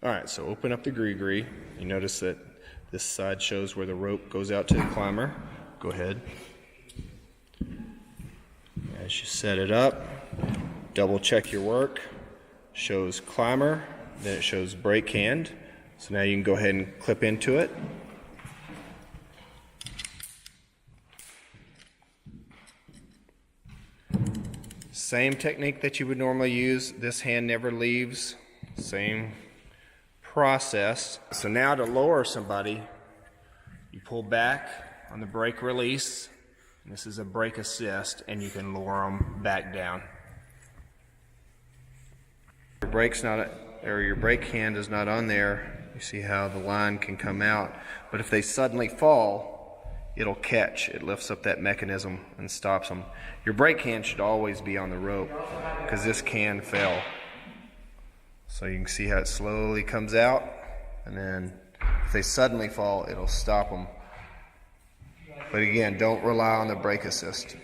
All right, so open up the GriGri. You notice that this side shows where the rope goes out to the climber. Go ahead. As you set it up, double check your work. Shows climber, then it shows brake hand. So now you can go ahead and clip into it. Same technique that you would normally use. This hand never leaves. Same process. So now to lower somebody, you pull back on the brake release. This is a brake assist, and you can lower them back down. Your brake's not, or your brake hand is not on there. You see how the line can come out. But if they suddenly fall, it'll catch. It lifts up that mechanism and stops them. Your brake hand should always be on the rope because this can fail. So you can see how it slowly comes out, and then if they suddenly fall, it'll stop them. But again, don't rely on the brake assist.